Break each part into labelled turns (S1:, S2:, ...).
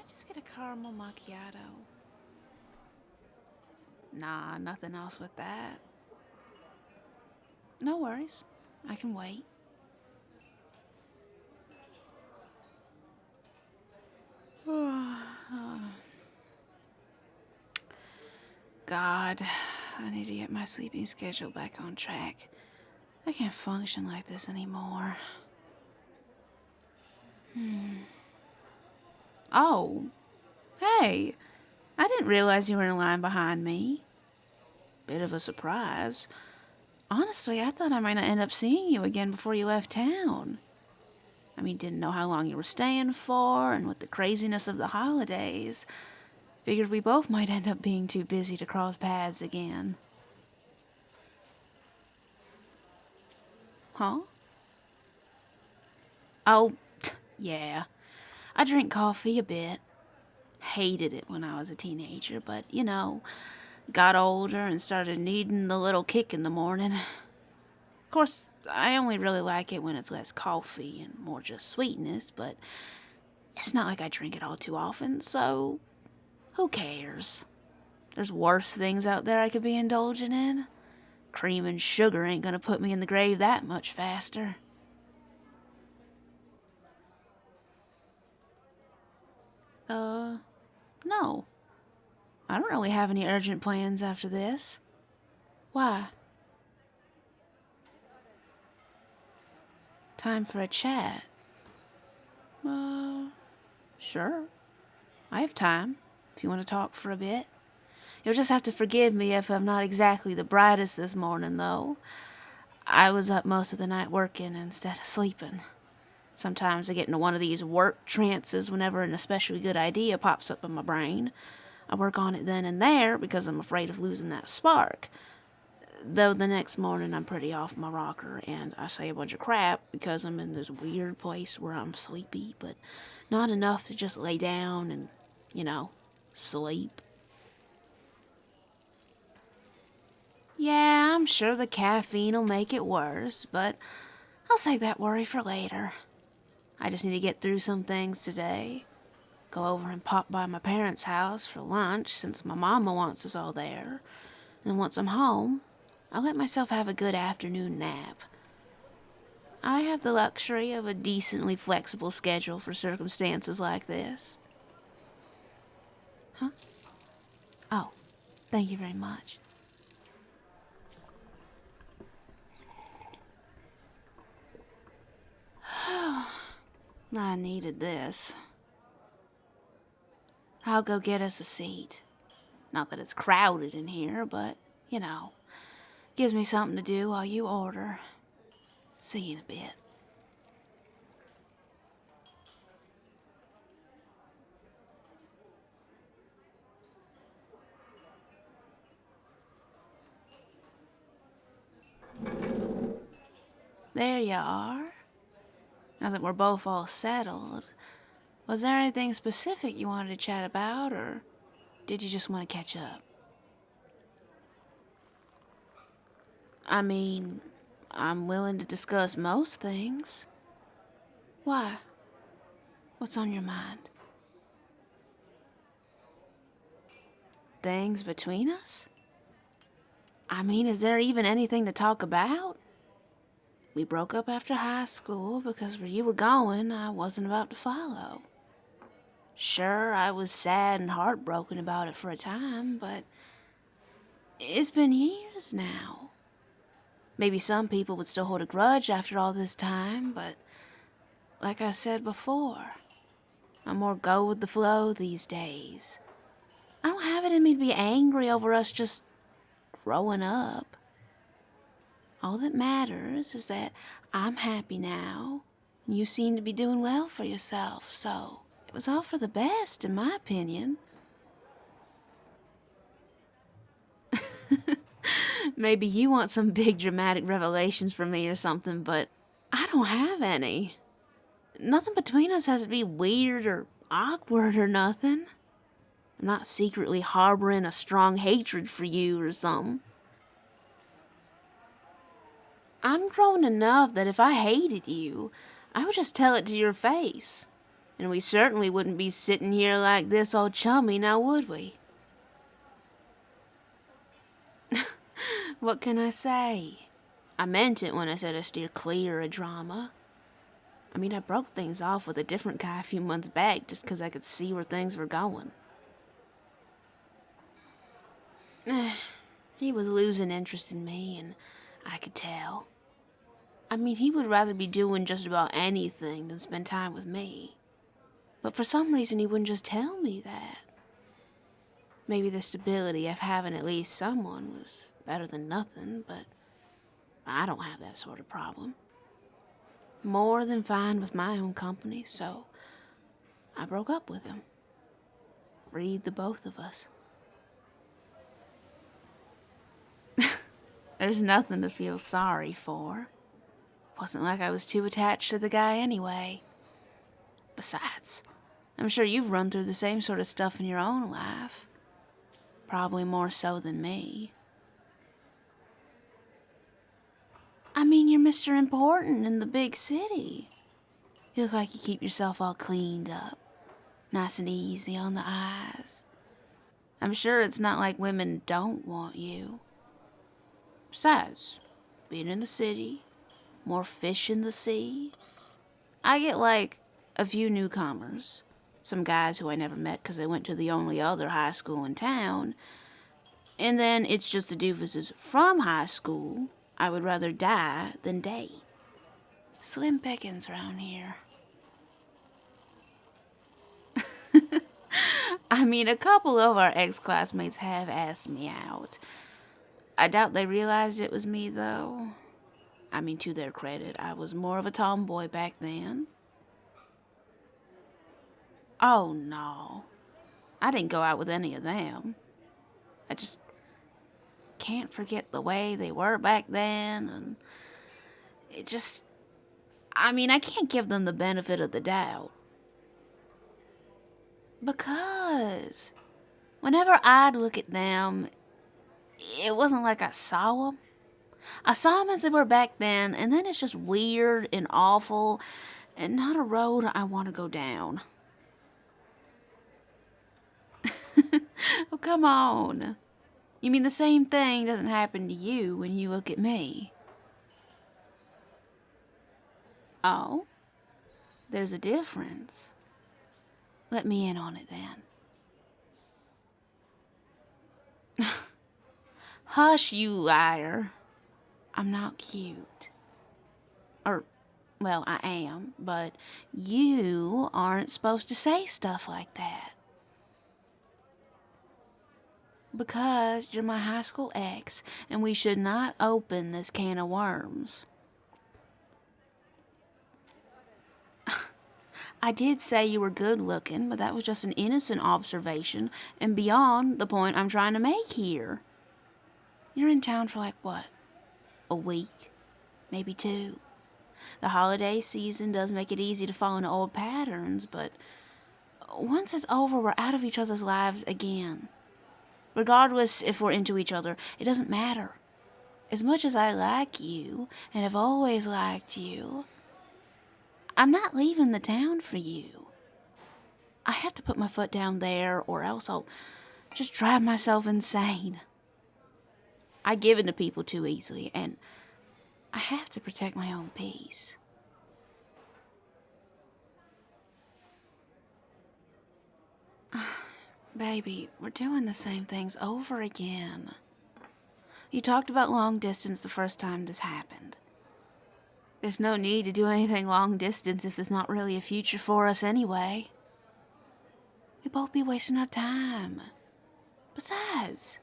S1: just get a caramel macchiato? Nah, nothing else with that. No worries. I can wait. God, I need to get my sleeping schedule back on track. I can't function like this anymore. Oh, hey, I didn't realize you were in line behind me. Bit of a surprise. Honestly, I thought I might not end up seeing you again before you left town. I mean, didn't know how long you were staying for, and with the craziness of the holidays, figured we both might end up being too busy to cross paths again. Huh? Oh, yeah. I drink coffee a bit. Hated it when I was a teenager, but, got older and started needing the little kick in the morning. Of course, I only really like it when it's less coffee and more just sweetness, but it's not like I drink it all too often, so who cares? There's worse things out there I could be indulging in. Cream and sugar ain't gonna put me in the grave that much faster. No. I don't really have any urgent plans after this. Why? Time for a chat. Sure. I have time, if you want to talk for a bit. You'll just have to forgive me if I'm not exactly the brightest this morning, though. I was up most of the night working instead of sleeping. Sometimes I get into one of these work trances whenever an especially good idea pops up in my brain. I work on it then and there because I'm afraid of losing that spark. Though the next morning I'm pretty off my rocker and I say a bunch of crap because I'm in this weird place where I'm sleepy, but not enough to just lay down and, sleep. Yeah, I'm sure the caffeine'll make it worse, but I'll save that worry for later. I just need to get through some things today. Go over and pop by my parents' house for lunch since my mama wants us all there. And once I'm home, I'll let myself have a good afternoon nap. I have the luxury of a decently flexible schedule for circumstances like this. Huh? Oh, thank you very much. I needed this. I'll go get us a seat. Not that it's crowded in here, but, gives me something to do while you order. See you in a bit. There you are. Now that we're both all settled, was there anything specific you wanted to chat about, or did you just want to catch up? I mean, I'm willing to discuss most things. Why? What's on your mind? Things between us? I mean, is there even anything to talk about? We broke up after high school because where you were going, I wasn't about to follow. Sure, I was sad and heartbroken about it for a time, but it's been years now. Maybe some people would still hold a grudge after all this time, but like I said before, I'm more go with the flow these days. I don't have it in me to be angry over us just growing up. All that matters is that I'm happy now, and you seem to be doing well for yourself, so it was all for the best, in my opinion. Maybe you want some big dramatic revelations from me or something, but I don't have any. Nothing between us has to be weird or awkward or nothing. I'm not secretly harboring a strong hatred for you or something. I'm grown enough that if I hated you, I would just tell it to your face. And we certainly wouldn't be sitting here like this all chummy, now would we? What can I say? I meant it when I said I steer clear of drama. I mean, I broke things off with a different guy a few months back just 'cause I could see where things were going. He was losing interest in me, and I could tell. I mean, he would rather be doing just about anything than spend time with me. But for some reason, he wouldn't just tell me that. Maybe the stability of having at least someone was better than nothing, but I don't have that sort of problem. More than fine with my own company, so I broke up with him. Freed the both of us. There's nothing to feel sorry for. Wasn't like I was too attached to the guy anyway. Besides, I'm sure you've run through the same sort of stuff in your own life. Probably more so than me. I mean, you're Mr. Important in the big city. You look like you keep yourself all cleaned up. Nice and easy on the eyes. I'm sure it's not like women don't want you. Besides, being in the city, more fish in the sea. I get like a few newcomers. Some guys who I never met because they went to the only other high school in town. And then it's just the doofuses from high school I would rather die than date. Slim pickings around here. I mean, a couple of our ex-classmates have asked me out. I doubt they realized it was me, though. I mean, to their credit, I was more of a tomboy back then. Oh, no. I didn't go out with any of them. I just can't forget the way they were back then, and it just... I mean, I can't give them the benefit of the doubt. Because whenever I'd look at them, it wasn't like I saw them. I saw them as they were back then, and then it's just weird and awful, and not a road I want to go down. Oh, come on. You mean the same thing doesn't happen to you when you look at me? Oh? There's a difference. Let me in on it then. Hush, you liar. I'm not cute. Or, well, I am, but you aren't supposed to say stuff like that. Because you're my high school ex, and we should not open this can of worms. I did say you were good looking, but that was just an innocent observation and beyond the point I'm trying to make here. You're in town for like what? A week? Maybe 2. The holiday season does make it easy to fall into old patterns, but once it's over, we're out of each other's lives again. Regardless if we're into each other, it doesn't matter. As much as I like you, and have always liked you, I'm not leaving the town for you. I have to put my foot down there, or else I'll just drive myself insane. I give in to people too easily, and I have to protect my own peace. Baby, we're doing the same things over again. You talked about long distance the first time this happened. There's no need to do anything long distance if there's not really a future for us anyway. We'd both be wasting our time. Besides,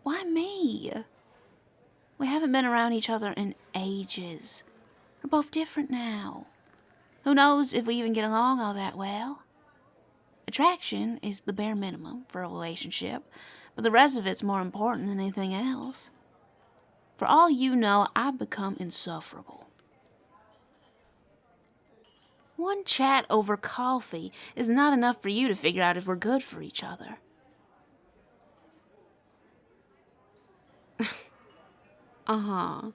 S1: why me? We haven't been around each other in ages. We're both different now. Who knows if we even get along all that well? Attraction is the bare minimum for a relationship, but the rest of it's more important than anything else. For all you know, I've become insufferable. One chat over coffee is not enough for you to figure out if we're good for each other. Uh-huh.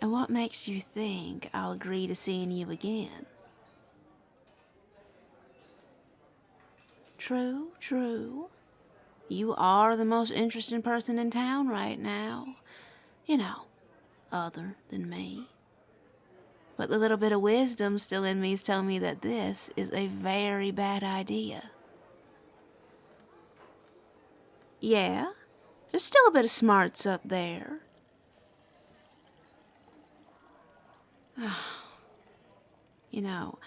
S1: And what makes you think I'll agree to seeing you again? true, true. You are the most interesting person in town right now. You know, other than me. But the little bit of wisdom still in me is telling me that this is a very bad idea. Yeah, there's still a bit of smarts up there. You know,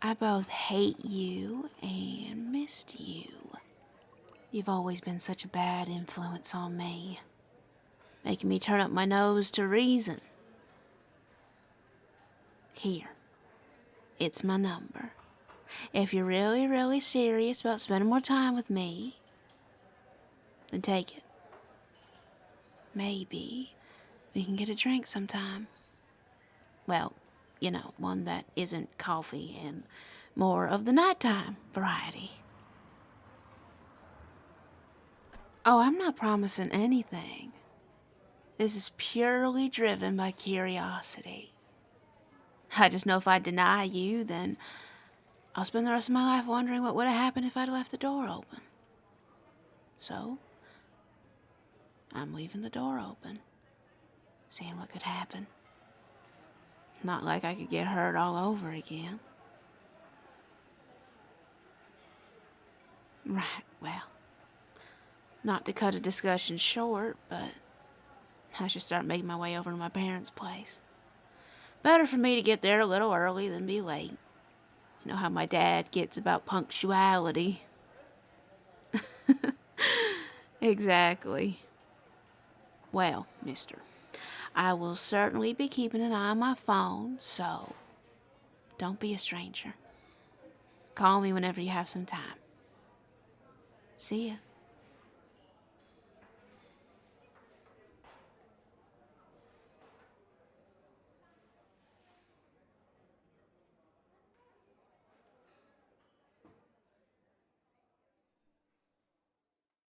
S1: I both hate you and missed you. You've always been such a bad influence on me, making me turn up my nose to reason. Here, it's my number. If you're really, really serious about spending more time with me, then take it. Maybe we can get a drink sometime. Well, you know, one that isn't coffee and more of the nighttime variety. Oh, I'm not promising anything. This is purely driven by curiosity. I just know if I deny you, then I'll spend the rest of my life wondering what would have happened if I'd left the door open. So, I'm leaving the door open, seeing what could happen. Not like I could get hurt all over again. Right, well, not to cut a discussion short, but I should start making my way over to my parents' place. Better for me to get there a little early than be late. You know how my dad gets about punctuality. Exactly. Well, mister, I will certainly be keeping an eye on my phone, so don't be a stranger. Call me whenever you have some time. See ya.